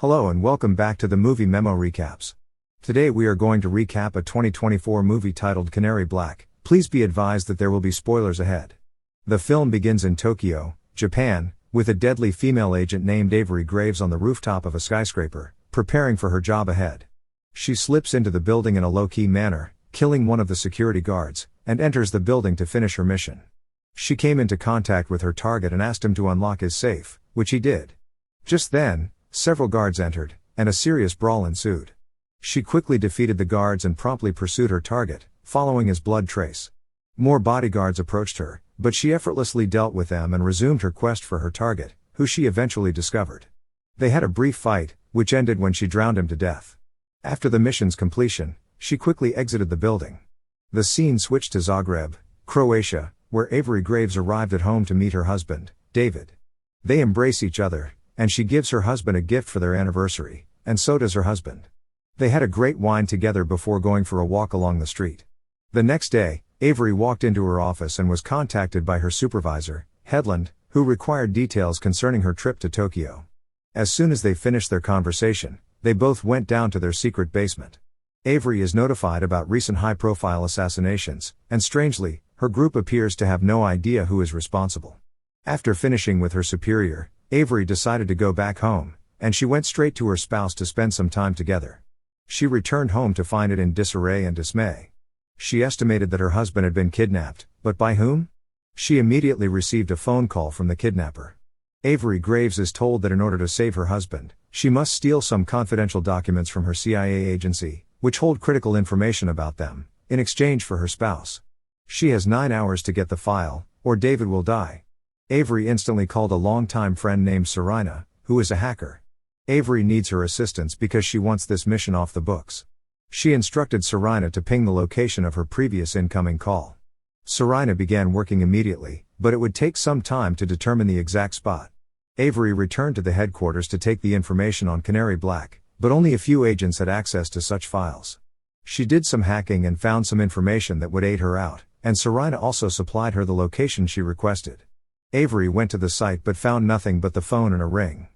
Hello and welcome back to the Movie Memo Recaps. Today we are going to recap a 2024 movie titled Canary Black. Please be advised that there will be spoilers ahead. The film begins in Tokyo, Japan, with a deadly female agent named Avery Graves on the rooftop of a skyscraper, preparing for her job ahead. She slips into the building in a low-key manner, killing one of the security guards, and enters the building to finish her mission. She came into contact with her target and asked him to unlock his safe, which he did. Just then, several guards entered, and a serious brawl ensued. She quickly defeated the guards and promptly pursued her target, following his blood trace. More bodyguards approached her, but she effortlessly dealt with them and resumed her quest for her target, who she eventually discovered. They had a brief fight, which ended when she drowned him to death. After the mission's completion, she quickly exited the building. The scene switched to Zagreb, Croatia, where Avery Graves arrived at home to meet her husband, David. They embrace each other, and she gives her husband a gift for their anniversary, and so does her husband. They had a great wine together before going for a walk along the street. The next day, Avery walked into her office and was contacted by her supervisor, Headland, who required details concerning her trip to Tokyo. As soon as they finished their conversation, they both went down to their secret basement. Avery is notified about recent high-profile assassinations, and strangely, her group appears to have no idea who is responsible. After finishing with her superior, Avery decided to go back home, and she went straight to her spouse to spend some time together. She returned home to find it in disarray and dismay. She estimated that her husband had been kidnapped, but by whom? She immediately received a phone call from the kidnapper. Avery Graves is told that in order to save her husband, she must steal some confidential documents from her CIA agency, which hold critical information about them, in exchange for her spouse. She has 9 hours to get the file, or David will die. Avery instantly called a longtime friend named Sarina, who is a hacker. Avery needs her assistance because she wants this mission off the books. She instructed Sarina to ping the location of her previous incoming call. Sarina began working immediately, but it would take some time to determine the exact spot. Avery returned to the headquarters to take the information on Canary Black, but only a few agents had access to such files. She did some hacking and found some information that would aid her out, and Sarina also supplied her the location she requested. Avery went to the site but found nothing but the phone and a ring.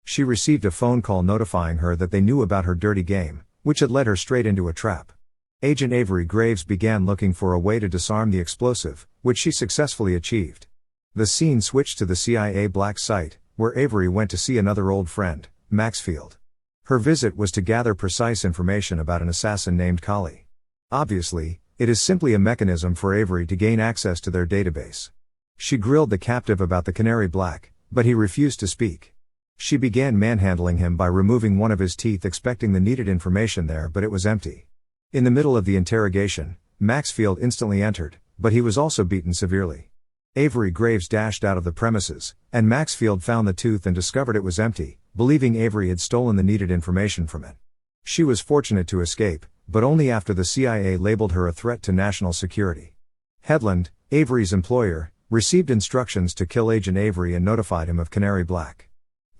She received a phone call notifying her that they knew about her dirty game, which had led her straight into a trap. Agent Avery Graves began looking for a way to disarm the explosive, which she successfully achieved. The scene switched to the CIA Black site, where Avery went to see another old friend, Maxfield. Her visit was to gather precise information about an assassin named Kali. Obviously, it is simply a mechanism for Avery to gain access to their database. She grilled the captive about the Canary Black, but he refused to speak. She began manhandling him by removing one of his teeth, expecting the needed information there, but it was empty. In the middle of the interrogation, Maxfield instantly entered, but he was also beaten severely. Avery Graves dashed out of the premises, and Maxfield found the tooth and discovered it was empty, believing Avery had stolen the needed information from it. She was fortunate to escape, but only after the CIA labeled her a threat to national security. Headland, Avery's employer, received instructions to kill Agent Avery and notified him of Canary Black.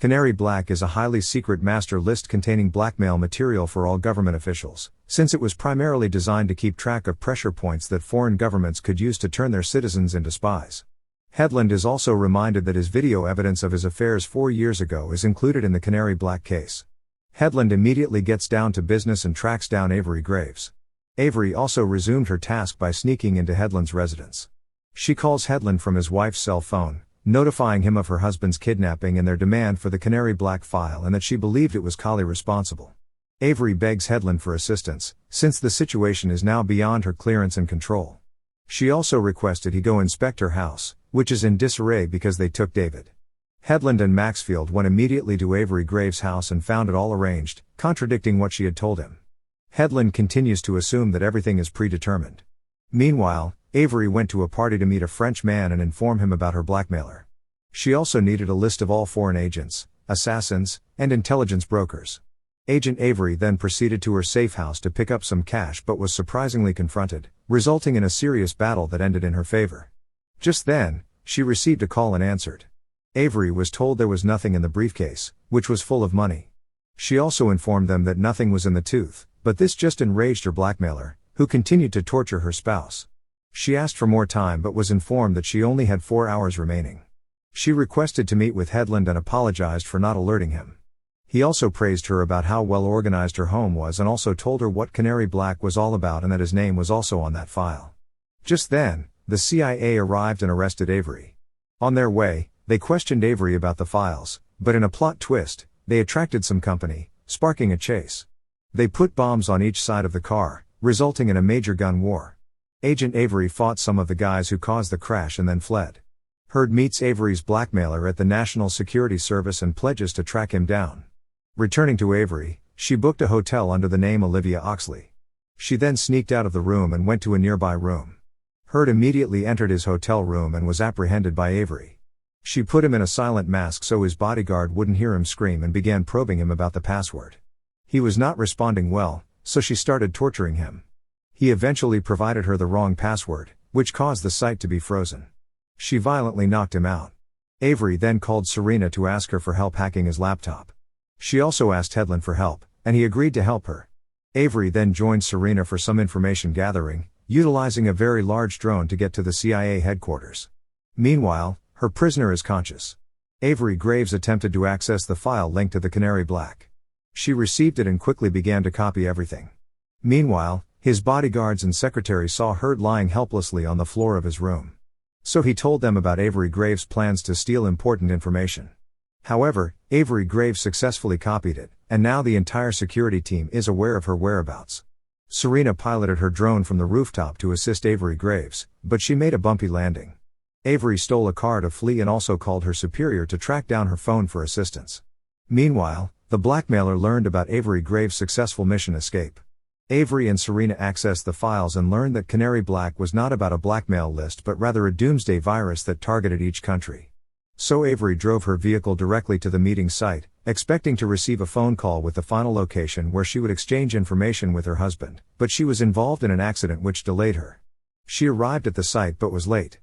Canary Black is a highly secret master list containing blackmail material for all government officials, since it was primarily designed to keep track of pressure points that foreign governments could use to turn their citizens into spies. Headland is also reminded that his video evidence of his affairs 4 years ago is included in the Canary Black case. Headland immediately gets down to business and tracks down Avery Graves. Avery also resumed her task by sneaking into Headland's residence. She calls Headland from his wife's cell phone, notifying him of her husband's kidnapping and their demand for the Canary Black file, and that she believed it was Kali responsible. Avery begs Headland for assistance, since the situation is now beyond her clearance and control. She also requested he go inspect her house, which is in disarray because they took David. Headland and Maxfield went immediately to Avery Graves' house and found it all arranged, contradicting what she had told him. Headland continues to assume that everything is predetermined. Meanwhile, Avery went to a party to meet a French man and inform him about her blackmailer. She also needed a list of all foreign agents, assassins, and intelligence brokers. Agent Avery then proceeded to her safe house to pick up some cash but was surprisingly confronted, resulting in a serious battle that ended in her favor. Just then, she received a call and answered. Avery was told there was nothing in the briefcase, which was full of money. She also informed them that nothing was in the tooth, but this just enraged her blackmailer, who continued to torture her spouse. She asked for more time but was informed that she only had 4 hours remaining. She requested to meet with Headland and apologized for not alerting him. He also praised her about how well organized her home was and also told her what Canary Black was all about and that his name was also on that file. Just then, the CIA arrived and arrested Avery. On their way, they questioned Avery about the files, but in a plot twist, they attracted some company, sparking a chase. They put bombs on each side of the car, resulting in a major gun war. Agent Avery fought some of the guys who caused the crash and then fled. Heard meets Avery's blackmailer at the National Security Service and pledges to track him down. Returning to Avery, she booked a hotel under the name Olivia Oxley. She then sneaked out of the room and went to a nearby room. Heard immediately entered his hotel room and was apprehended by Avery. She put him in a silent mask so his bodyguard wouldn't hear him scream and began probing him about the password. He was not responding well, so she started torturing him. He eventually provided her the wrong password, which caused the site to be frozen. She violently knocked him out. Avery then called Serena to ask her for help hacking his laptop. She also asked Hedlund for help, and he agreed to help her. Avery then joined Serena for some information gathering, utilizing a very large drone to get to the CIA headquarters. Meanwhile, her prisoner is conscious. Avery Graves attempted to access the file linked to the Canary Black. She received it and quickly began to copy everything. Meanwhile, his bodyguards and secretary saw Hurt lying helplessly on the floor of his room. So he told them about Avery Graves' plans to steal important information. However, Avery Graves successfully copied it, and now the entire security team is aware of her whereabouts. Serena piloted her drone from the rooftop to assist Avery Graves, but she made a bumpy landing. Avery stole a car to flee and also called her superior to track down her phone for assistance. Meanwhile, the blackmailer learned about Avery Graves' successful mission escape. Avery and Serena accessed the files and learned that Canary Black was not about a blackmail list but rather a doomsday virus that targeted each country. So Avery drove her vehicle directly to the meeting site, expecting to receive a phone call with the final location where she would exchange information with her husband, but she was involved in an accident which delayed her. She arrived at the site but was late.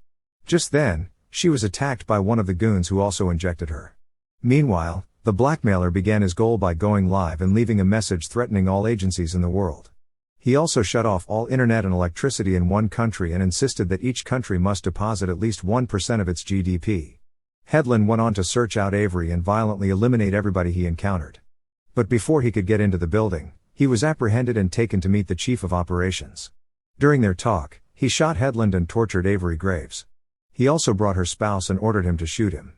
Just then, she was attacked by one of the goons who also injected her. Meanwhile, the blackmailer began his goal by going live and leaving a message threatening all agencies in the world. He also shut off all internet and electricity in one country and insisted that each country must deposit at least 1% of its GDP. Hedlund went on to search out Avery and violently eliminate everybody he encountered. But before he could get into the building, he was apprehended and taken to meet the chief of operations. During their talk, he shot Hedlund and tortured Avery Graves. He also brought her spouse and ordered him to shoot him.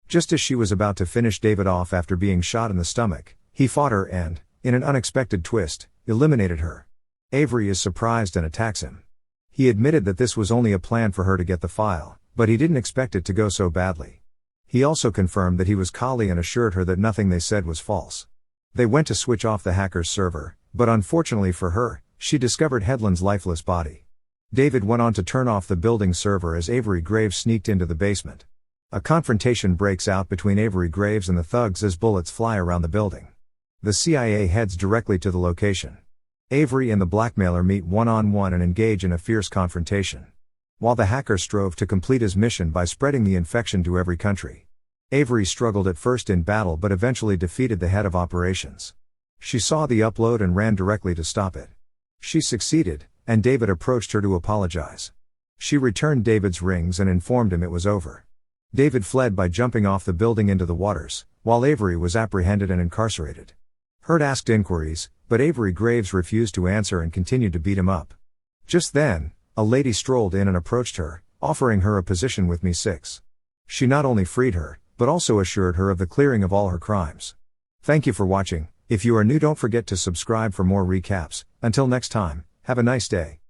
Just as she was about to finish David off after being shot in the stomach, he fought her and, in an unexpected twist, eliminated her. Avery is surprised and attacks him. He admitted that this was only a plan for her to get the file, but he didn't expect it to go so badly. He also confirmed that he was Kali and assured her that nothing they said was false. They went to switch off the hacker's server, but unfortunately for her, she discovered Hedlund's lifeless body. David went on to turn off the building server as Avery Graves sneaked into the basement. A confrontation breaks out between Avery Graves and the thugs as bullets fly around the building. The CIA heads directly to the location. Avery and the blackmailer meet one-on-one and engage in a fierce confrontation. While the hacker strove to complete his mission by spreading the infection to every country. Avery struggled at first in battle but eventually defeated the head of operations. She saw the upload and ran directly to stop it. She succeeded, and David approached her to apologize. She returned David's rings and informed him it was over. David fled by jumping off the building into the waters, while Avery was apprehended and incarcerated. Hurt asked inquiries, but Avery Graves refused to answer and continued to beat him up. Just then, a lady strolled in and approached her, offering her a position with Me6. She not only freed her, but also assured her of the clearing of all her crimes. Thank you for watching. If you are new, don't forget to subscribe for more recaps. Until next time, have a nice day.